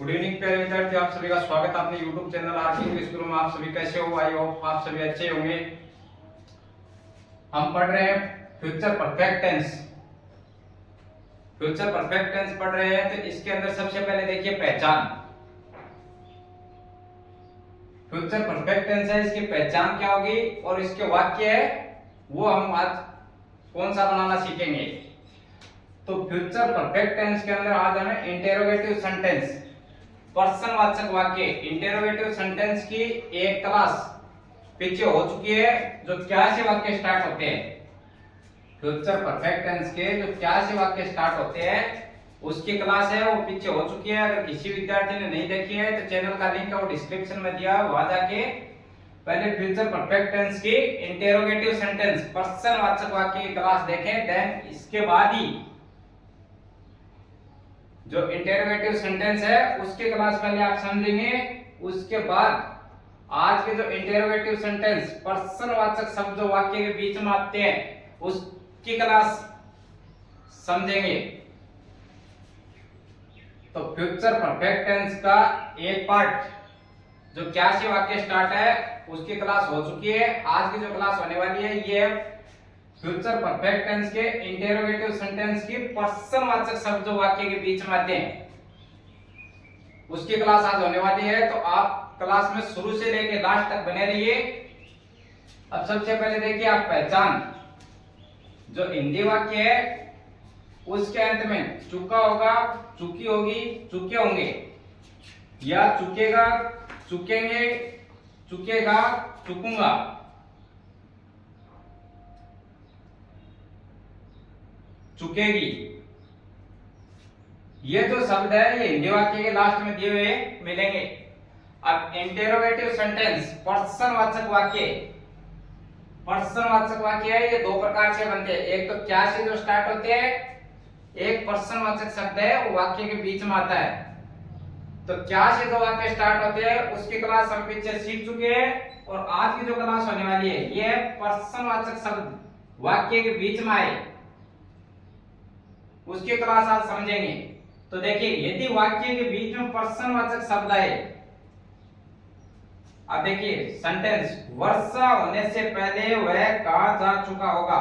Good evening प्यारे विद्यार्थी, आप सभी का स्वागत है अपने YouTube चैनल आरके इंग्लिश गुरु में। आप सभी कैसे हो? आई होप आप सभी अच्छे होंगे। हम पढ़ रहे हैं future perfect tense. Future perfect tense पढ़ रहे हैं तो इसके अंदर सबसे पहले देखिए पहचान। फ्यूचर परफेक्ट टेंस है, इसकी पहचान क्या होगी और इसके वाक्य है वो हम आज कौन सा बनाना सीखेंगे। तो फ्यूचर परफेक्ट टेंस के अंदर आज हमें इंटेरोगेटिव सेंटेंस, प्रश्नवाचक वाक्य, इंटेरोगेटिव सेंटेंस की एक क्लास पीछे हो चुकी है। जो क्या से वाक्य स्टार्ट होते हैं, फ्यूचर परफेक्ट टेंस के जो क्या से वाक्य स्टार्ट होते हैं उसकी क्लास है वो पीछे हो चुकी है। अगर किसी विद्यार्थी ने नहीं देखी है तो चैनल का लिंक है वो डिस्क्रिप्शन में दिया, वहां जाके पहले फ्यूचर परफेक्ट टेंस की इंटेरोगेटिव सेंटेंस, प्रश्नवाचक वाक्य की क्लास देखें। देन इसके बाद ही जो इंटेरोगेटिव सेंटेंस है उसकी क्लास पहले आप समझेंगे। उसके बाद आज के जो इंटेरोगेटिव सेंटेंस, प्रश्नवाचक शब्द जो वाक्य के बीच में आते हैं उसकी क्लास समझेंगे। तो फ्यूचर परफेक्ट टेंस का एक पार्ट जो क्या से वाक्य स्टार्ट है उसकी क्लास हो चुकी है। आज की जो क्लास होने वाली है ये फ्यूचर परफेक्ट टेंस के इंटेरोगेटिव सेंटेंस की प्रश्नवाचक शब्द जो वाक्य के बीच में आते हैं उसकी क्लास आज होने वाली है। तो आप क्लास में शुरू से लेकर लास्ट तक बने रहिए। अब सबसे पहले देखिए आप पहचान। जो हिंदी वाक्य है उसके अंत में चुका होगा, चुकी होगी, चुके होंगे या चुकेगा, चुकेंगे, चुकेगा, चुकूंगा, चुकेगी, ये जो शब्द है ये हिंदी वाक्य के लास्ट में दिए हुए मिलेंगे। अब इंटेरोगेटिव सेंटेंस, प्रश्नवाचक वाक्य, प्रश्नवाचक वाक्य है ये दो प्रकार से बनते हैं। एक तो क्या से जो स्टार्ट होते हैं, एक प्रश्नवाचक शब्द है वो वाक्य के बीच में आता है। तो क्या से जो वाक्य स्टार्ट होते हैं उसकी क्लास हम पीछे सीख चुके हैं और आज की जो क्लास होने वाली है ये प्रश्नवाचक शब्द वाक्य के बीच में आए उसकी क्लास आज समझेंगे। तो देखिए यदि वाक्य के बीच में प्रश्नवाचक शब्द आए, अब देखिए सेंटेंस, वर्षा होने से पहले वह कहां जा चुका होगा।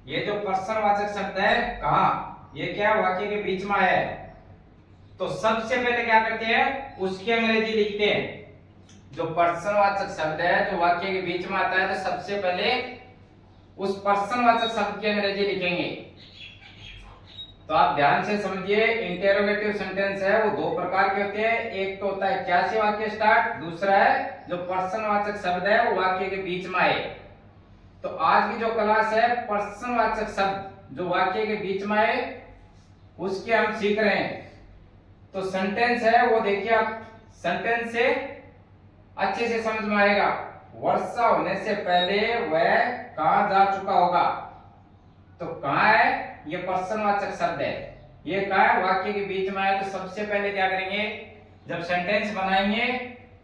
ये जो प्रश्नवाचक शब्द है कहां, ये क्या वाक्य के बीच में है। तो सबसे पहले क्या करते हैं उसकी अंग्रेजी लिखते हैं। जो प्रश्नवाचक शब्द है जो वाक्य के बीच में आता है तो सबसे पहले उस प्रश्नवाचक शब्द की अंग्रेजी लिखेंगे। तो आप ध्यान से समझिए, इंटेरोगेटिव सेंटेंस है वो दो प्रकार के होते हैं। एक तो होता है क्या से वाक्य स्टार्ट, दूसरा है जो प्रश्नवाचक शब्द है वो वाक्य के बीच में आए। तो आज की जो क्लास है प्रश्नवाचक शब्द जो वाक्य के बीच में आए उसके हम सीख रहे हैं। तो सेंटेंस है वो देखिए आप सेंटेंस से अच्छे से समझ में आएगा। वर्षा होने से पहले वह कहां जा चुका होगा। तो कहां है ये प्रश्नवाचक शब्द है, ये कहां है वाक्य के बीच में है। तो सबसे पहले क्या करेंगे जब सेंटेंस बनाएंगे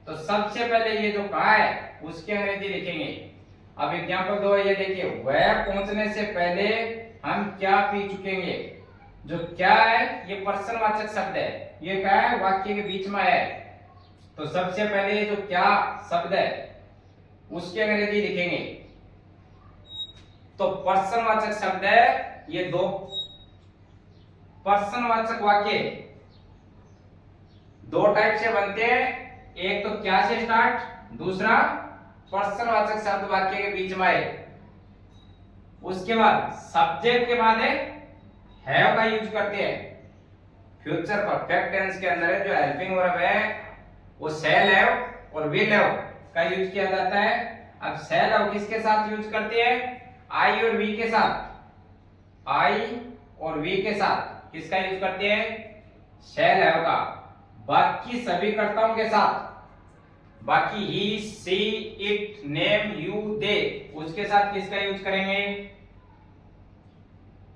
तो सबसे पहले ये जो कहां है उसकी अंग्रेजी लिखेंगे। अब एग्जांपल दो, ये देखिए वह पहुंचने से पहले हम क्या पी चुकेंगे। जो क्या है ये प्रश्नवाचक शब्द है, ये क्या है वाक्य के बीच में है। तो सबसे पहले जो क्या शब्द है उसकी अंग्रेजी लिखेंगे। तो प्रश्नवाचक शब्द है ये दो प्रश्नवाचक वाक्य दो टाइप से बनते हैं। एक तो क्या से स्टार्ट, दूसरा प्रश्नवाचक शब्द वाक्य के बीच में आए। उसके बाद सब्जेक्ट के बाद हैव का यूज करते हैं। फ्यूचर परफेक्ट टेंस के अंदर जो हेल्पिंग वर्ब है वो शैल हैव और विल हैव का यूज किया जाता है। अब शैल हैव किसके साथ यूज करते हैं, आई और वी के साथ। आई और वी के साथ किसका यूज करते हैं, शैल हैव का। बाकी सभी कर्ताओं के साथ, बाकी ही, सी, इट, नेम, यू, दे, उसके साथ किसका यूज करेंगे,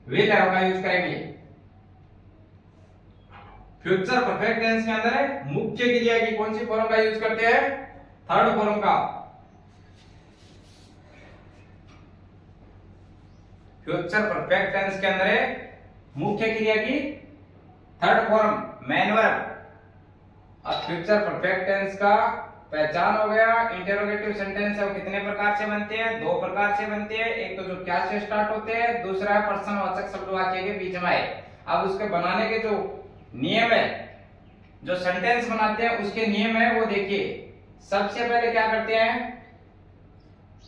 विल हैव का यूज करेंगे। फ्यूचर परफेक्ट टेंस के अंदर मुख्य क्रिया की कौन सी फॉर्म का यूज करते हैं, थर्ड फॉर्म का। फ्यूचर परफेक्ट टेंस के अंदर मुख्य क्रिया की थर्ड फॉर्म मेन वर्ब। अब फ्यूचर परफेक्ट टेंस का पहचान हो गया। इंटेरोगेटिव सेंटेंस है वो कितने प्रकार से बनते हैं? दो प्रकार से बनते हैं। एक तो जो क्या से स्टार्ट होते हैं, दूसरा है प्रश्नवाचक शब्द वाक्य के बीच में आए। अब उसके बनाने के जो नियम है, जो सेंटेंस बनाते हैं उसके नियम है वो देखिए। सबसे पहले क्या करते हैं,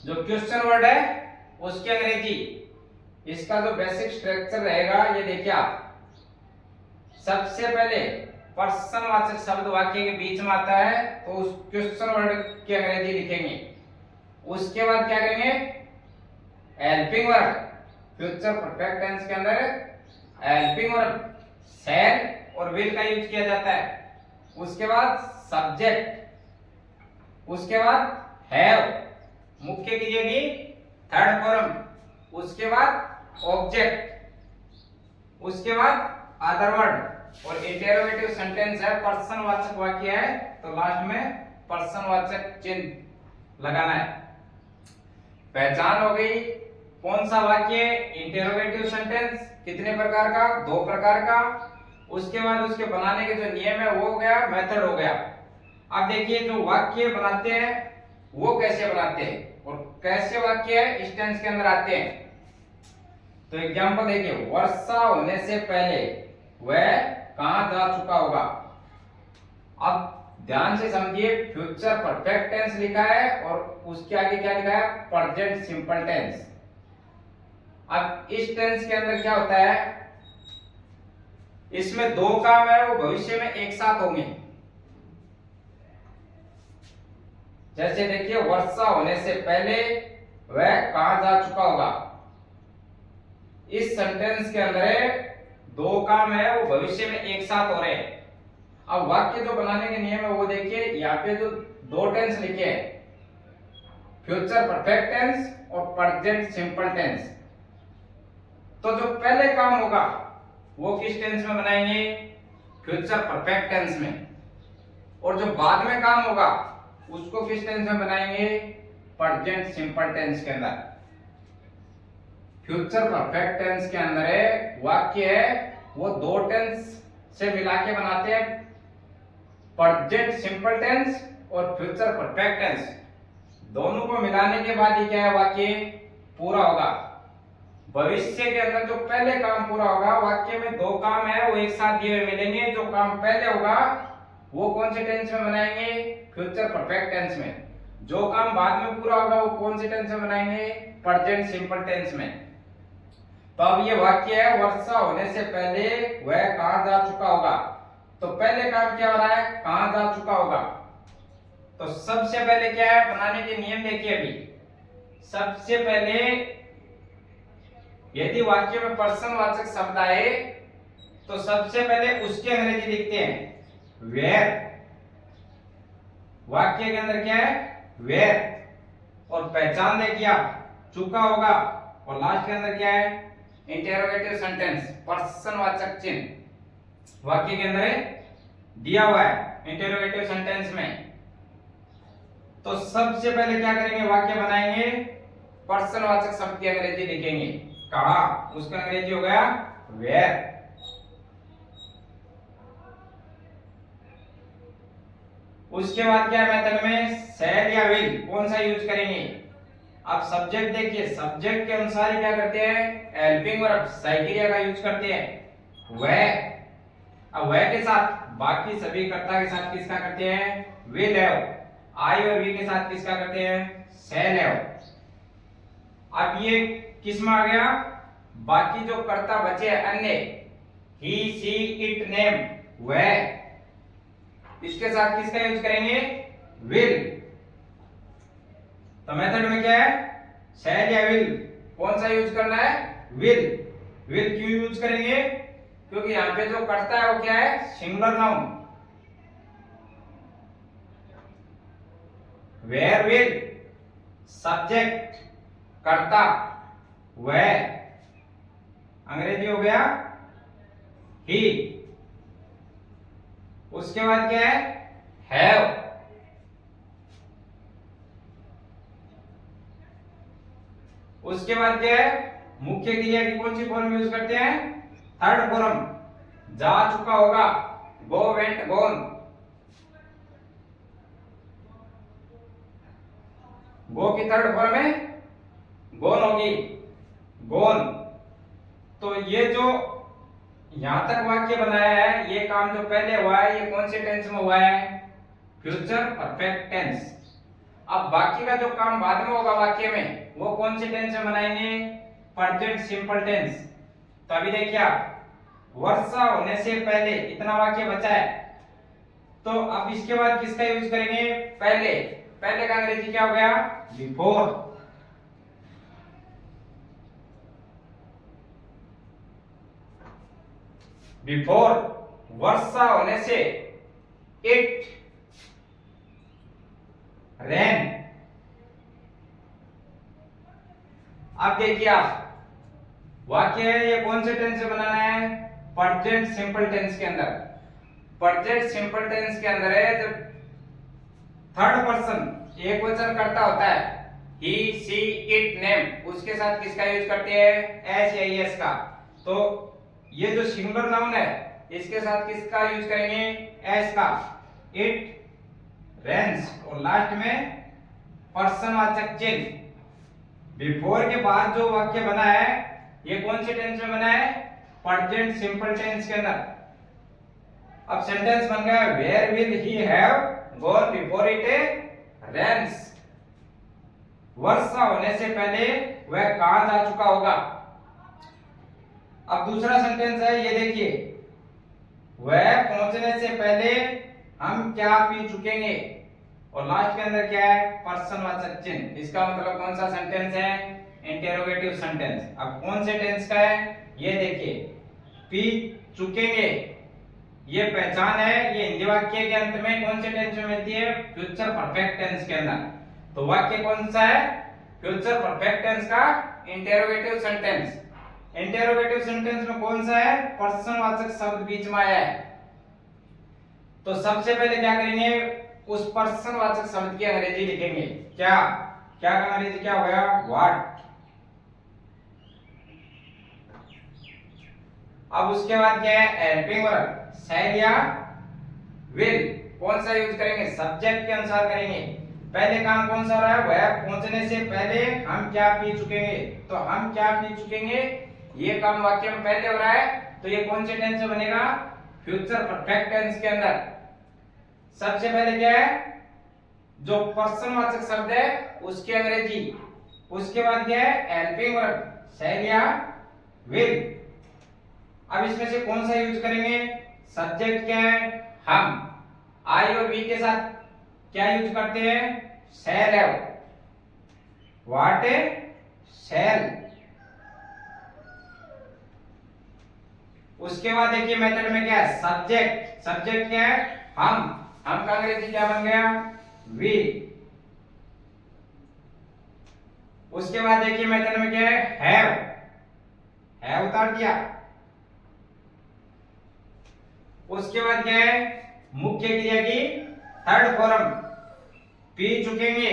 जो क्वेश्चन वर्ड है उसकी अंग्रेजी, इसका जो बेसिक स्ट्रक्चर रहेगा ये देखिए आप। सबसे पहले प्रश्नवाचक शब्द वाक्य के बीच में आता है तो उस क्वेश्चन वर्ड की अंग्रेजी लिखेंगे। उसके बाद क्या करेंगे, helping verb. Future perfect tense के अंदर हेल्पिंग वर्ब शैल और विल का यूज किया जाता है। उसके बाद सब्जेक्ट, उसके बाद हैव, मुख्य क्रिया की थर्ड फॉर्म, उसके बाद ऑब्जेक्ट, उसके बाद अदर वर्ड। और इंटेरोगेटिव सेंटेंस है, प्रश्नवाचक वाक्य है तो लास्ट में प्रश्नवाचक चिन्ह लगाना है। पहचान हो गई कौन सा वाक्य, इंटेरोगेटिव सेंटेंस कितने प्रकार का, दो प्रकार का। उसके बाद उसके बनाने के जो नियम है वो हो गया, मेथड हो गया। अब देखिए जो वाक्य बनाते हैं वो कैसे बनाते हैं और कैसे वाक्य इस टेंस के अंदर आते हैं। तो एग्जांपल देखिए, वर्षा होने से पहले वह कहां जा चुका होगा। अब ध्यान से समझिए, फ्यूचर परफेक्ट टेंस लिखा है और उसके आगे क्या लिखा है, प्रेजेंट सिंपल टेंस। अब इस टेंस के अंदर क्या होता है, इसमें दो काम है वो भविष्य में एक साथ होंगे। जैसे देखिए, वर्षा होने से पहले वह कहां जा चुका होगा। इस सेंटेंस के अंदर दो काम है वो भविष्य में एक साथ हो रहे हैं। अब वाक्य जो बनाने के नियम है वो देखिए, यहाँ पे जो दो टेंस लिखे हैं, फ्यूचर परफेक्ट टेंस और प्रेजेंट सिंपल टेंस। तो जो पहले काम होगा वो किस टेंस में बनाएंगे, फ्यूचर परफेक्ट टेंस में। और जो बाद में काम होगा उसको किस टेंस में बनाएंगे, प्रेजेंट सिंपल टेंस के अंदर। फ्यूचर परफेक्ट टेंस के अंदर वाक्य है वो दो टेंस से मिला के बनाते हैं, प्रेजेंट सिंपल टेंस और फ्यूचर परफेक्ट टेंस। दोनों को मिलाने के बाद ही क्या है, वाक्य पूरा होगा। भविष्य के अंदर जो पहले काम पूरा होगा, वाक्य में दो काम है वो एक साथ दिए हुए मिलेंगे। जो काम पहले होगा वो कौन से टेंस में बनाएंगे, फ्यूचर परफेक्ट टेंस में। जो काम बाद में पूरा होगा वो कौन से टेंस में बनाएंगे, प्रेजेंट सिंपल टेंस में। तो अब ये वाक्य है, वर्षा होने से पहले वह कहां जा चुका होगा। तो पहले काम क्या हो रहा है, कहां जा चुका होगा। तो सबसे पहले क्या है, बनाने के नियम देखिए। अभी सबसे पहले यदि वाक्य में प्रश्नवाचक शब्द आए तो सबसे पहले उसकी अंग्रेजी लिखते हैं, वेयर। वाक्य के अंदर क्या है, वेयर। और पहचान देखिए आप, चुका होगा। और लास्ट के अंदर क्या है, इंटेरोगेटिव सेंटेंस, प्रश्नवाचक चिन्ह वाक्य के अंदर दिया हुआ है इंटेरोगेटिव सेंटेंस में। तो सबसे पहले क्या करेंगे, वाक्य बनाएंगे, प्रश्नवाचक शब्द की अंग्रेजी लिखेंगे, कहा, उसका अंग्रेजी हो गया वेयर। उसके बाद क्या मेथड में, शैल या विल, कौन सा यूज करेंगे। अब सब्जेक्ट देखिए, सब्जेक्ट के अनुसार ही क्या करते हैं, हेल्पिंग वर्ब सहायक क्रिया का यूज करते हैं, वह। अब वह के साथ बाकी सभी कर्ता के साथ किसका करते हैं, विल हैव। आई और वी के साथ किसका करते हैं, शैल हैव। अब ये किस में आ गया, बाकी जो कर्ता बचे अन्य, ही, सी, इट, नेम, वह, इसके साथ किसका यूज करेंगे, विल। तो मेथड में क्या है, शैल या विल, कौन सा यूज करना है, विल। विल क्यों यूज करेंगे, क्योंकि यहाँ पे जो कर्ता है वो क्या है, singular noun. Where will, subject कर्ता, वह, अंग्रेजी हो गया ही। उसके बाद क्या है, हैव। उसके बाद क्या है, मुख्य क्रिया की कौन सी फॉर्म यूज करते हैं, थर्ड फॉर्म, जा चुका होगा, गो, वेंट, गॉन। गो की थर्ड फॉर्म है गोन होगी, गोन। तो ये जो यहां तक वाक्य बनाया है, ये काम जो पहले हुआ है ये कौन से टेंस में हुआ है? Future perfect tense. अब बाकी का जो काम बाद में होगा वाक्य में, वो कौन से टेंस में बनाएंगे? Present simple tense. तो अभी देखिए आप, वर्षा होने से पहले इतना वाक्य बचा है, तो अब इसके बाद किसका यूज करेंगे? पहले। पहले का अंग्रेजी क्या हो गया? बिफोर। बिफोर वर्षा होने से इट रेन। अब देखिए आप, वाक्य है ये कौन से टेंस से बनाना है? प्रेजेंट सिंपल टेंस के अंदर। प्रेजेंट सिंपल टेंस के अंदर है जब थर्ड पर्सन एक वचन करता होता है, ही सी इट नेम, उसके साथ किसका यूज करते हैं? एस या एस का। तो ये जो सिंगुलर नाउन है इसके साथ किसका यूज करेंगे? एस का। It rains. और लास्ट में पर्सनवाचक चिन्ह। बिफोर के बाद जो वाक्य बना है ये कौन से टेंस में बना है? प्रेजेंट सिंपल टेंस के अंदर। अब सेंटेंस बन गया, where will he have gone before it rains. वर्षा होने से पहले वह कहां जा चुका होगा? अब दूसरा सेंटेंस है, ये देखिए, वह पहुंचने से पहले हम क्या पी चुकेंगे। और लास्ट के अंदर क्या है? पर्सनवाचक चिन्ह। इसका मतलब कौन सा सेंटेंस है? Interrogative sentence. अब कौन से टेंस का है? ये देखिए, पी चुकेंगे, ये पहचान है, ये हिंदी वाक्य के अंत में कौन से टेंस में मिलती है? फ्यूचर परफेक्ट टेंस के अंदर। तो वाक्य कौन सा है? फ्यूचर परफेक्ट टेंस का इंटेरोगेटिव सेंटेंस। इंटेरोगेटिव सेंटेंस में कौन सा है? पर्सनवाचक शब्द बीच में आया है। तो सबसे पहले क्या करेंगे? उस पर्सनवाचक शब्द की अंग्रेजी लिखेंगे। क्या क्या का अंग्रेजी क्या हो गया? व्हाट। अब उसके बाद क्या है? हेल्पिंग वर्ब, शैल या विल। कौन सा यूज करेंगे? सब्जेक्ट के अनुसार करेंगे। पहले काम कौन सा हो रहा है? वह पहुंचने से पहले हम क्या पी चुकेंगे। तो हम क्या पी चुकेंगे, ये काम वाक्य में पहले हो रहा है, तो ये कौन से टेंस में बनेगा? फ्यूचर परफेक्ट टेंस के अंदर। सबसे पहले क्या है? जो पर्सनवाचक शब्द है उसकी अंग्रेजी। उसके बाद क्या है? हेल्पिंग वर्ब, शैल या विल। अब इसमें से कौन सा यूज करेंगे? सब्जेक्ट क्या है? हम। आई और वी के साथ क्या यूज करते हैं? Shall have. व्हाट शैल। उसके बाद देखिए मेथड में क्या है? सब्जेक्ट। सब्जेक्ट क्या है? हम का अंग्रेजी क्या बन गया? वी। उसके बाद देखिए मेथड में क्या है? हैव उतार दिया। उसके बाद क्या है? मुख्य क्रिया की थर्ड फॉर्म, पी चुकेंगे।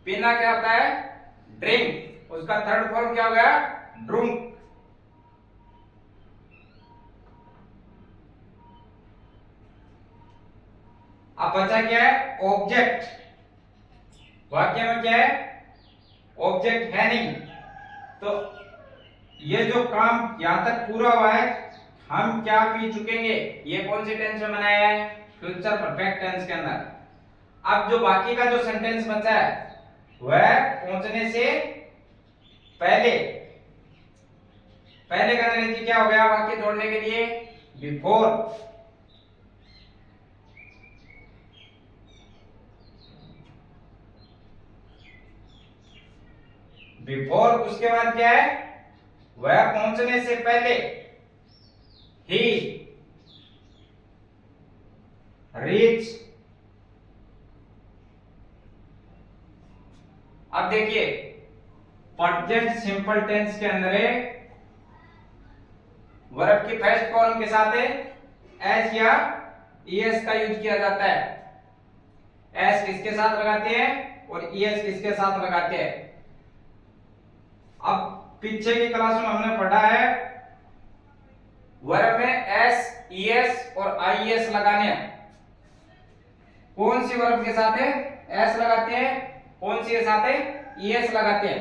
पीना क्या होता है? ड्रिंक। उसका थर्ड फॉर्म क्या हो गया? ड्रुंक। अब बचा क्या है? ऑब्जेक्ट। वाक्य में क्या है? ऑब्जेक्ट है नहीं। तो ये जो काम यहां तक पूरा हुआ है, हम क्या पी चुकेंगे, ये कौन से टेंस में बनाया है? फ्यूचर परफेक्ट टेंस के अंदर। अब जो बाकी का जो सेंटेंस बचा है वह पहुंचने से पहले। पहले का अंग्रेजी क्या हो गया वाक्य जोड़ने के लिए? बिफोर। बिफोर। उसके बाद क्या है? वह पहुंचने से पहले, ही रीच। अब देखिए प्रेजेंट सिंपल टेंस के अंदर है वर्ब की फर्स्ट फॉर्म के साथ है एस या ईएस का यूज किया जाता है। एस किसके साथ लगाते हैं और ईएस किसके साथ लगाते हैं? अब पीछे की क्लास में हमने पढ़ा है वर्ब में एस, ईएस और आईएस लगाने हैं। कौन सी वर्ब के साथ है? एस लगाते हैं कौन सी के साथ है, ईएस लगाते हैं।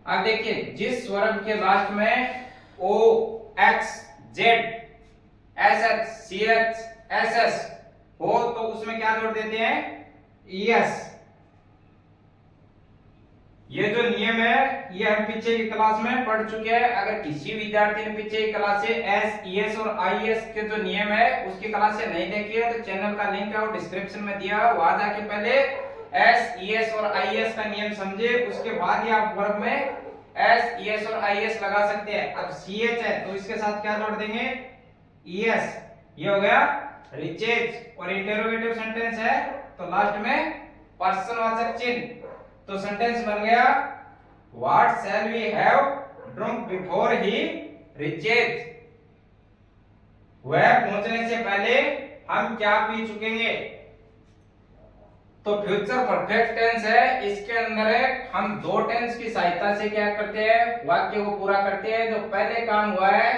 अब देखिए जिस वर्ब के लास्ट में o x z s h c h s s हो तो उसमें क्या जोड़ देते हैं, ईएस। ये जो नियम है ये हम पीछे की क्लास में पढ़ चुके हैं। अगर किसी विद्यार्थी ने पीछे की क्लास से एस, ईएस और आईएस के जो नियम है उसकी क्लास से नहीं देखी है तो चैनल का लिंक है वो डिस्क्रिप्शन में दिया है, वहां जाके पहले एस, ईएस और आईएस का नियम समझे, उसके बाद ही आप वर्ब में एस, ईएस और आईएस लगा सकते हैं। अब सीएच है तो इसके साथ क्या जोड़ देंगे, ईएस। ये हो गया रिचेज। और इंटरोगेटिव सेंटेंस है तो लास्ट में पर्सनवाचक चिन्ह। तो सेंटेंस बन गया what shall we have drunk before he reaches, वह पहुंचने से पहले हम क्या पी चुकेंगे। तो फ्यूचर परफेक्ट टेंस है, इसके अंदर है हम दो टेंस की सहायता से क्या करते हैं, वाक्य को पूरा करते हैं। जो पहले काम हुआ है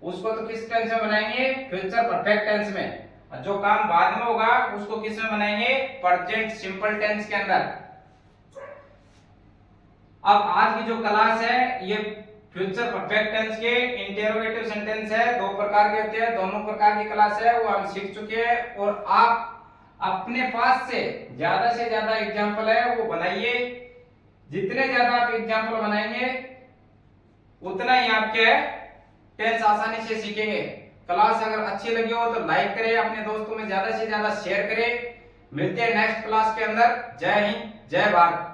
उसको तो किस टेंस में बनाएंगे, फ्यूचर परफेक्ट टेंस में। जो काम बाद में होगा उसको किस में बनाएंगे, प्रेजेंट सिंपल टेंस के अंदर। अब आज की जो क्लास है ये फ्यूचर परफेक्ट टेंस के इंटरोगेटिव सेंटेंस है, दो प्रकार के होते हैं, दोनों प्रकार की क्लास है वो हम सीख चुके हैं। और आप अपने पास से ज्यादा एग्जांपल है वो बनाइए। जितने ज्यादा आप एग्जांपल बनाएंगे उतना ही आपके टेंस आसानी से सीखेंगे। क्लास अगर अच्छी लगी हो तो लाइक करें, अपने दोस्तों में ज्यादा से ज्यादा शेयर करें। मिलते हैं नेक्स्ट क्लास के अंदर। जय हिंद, जय भारत।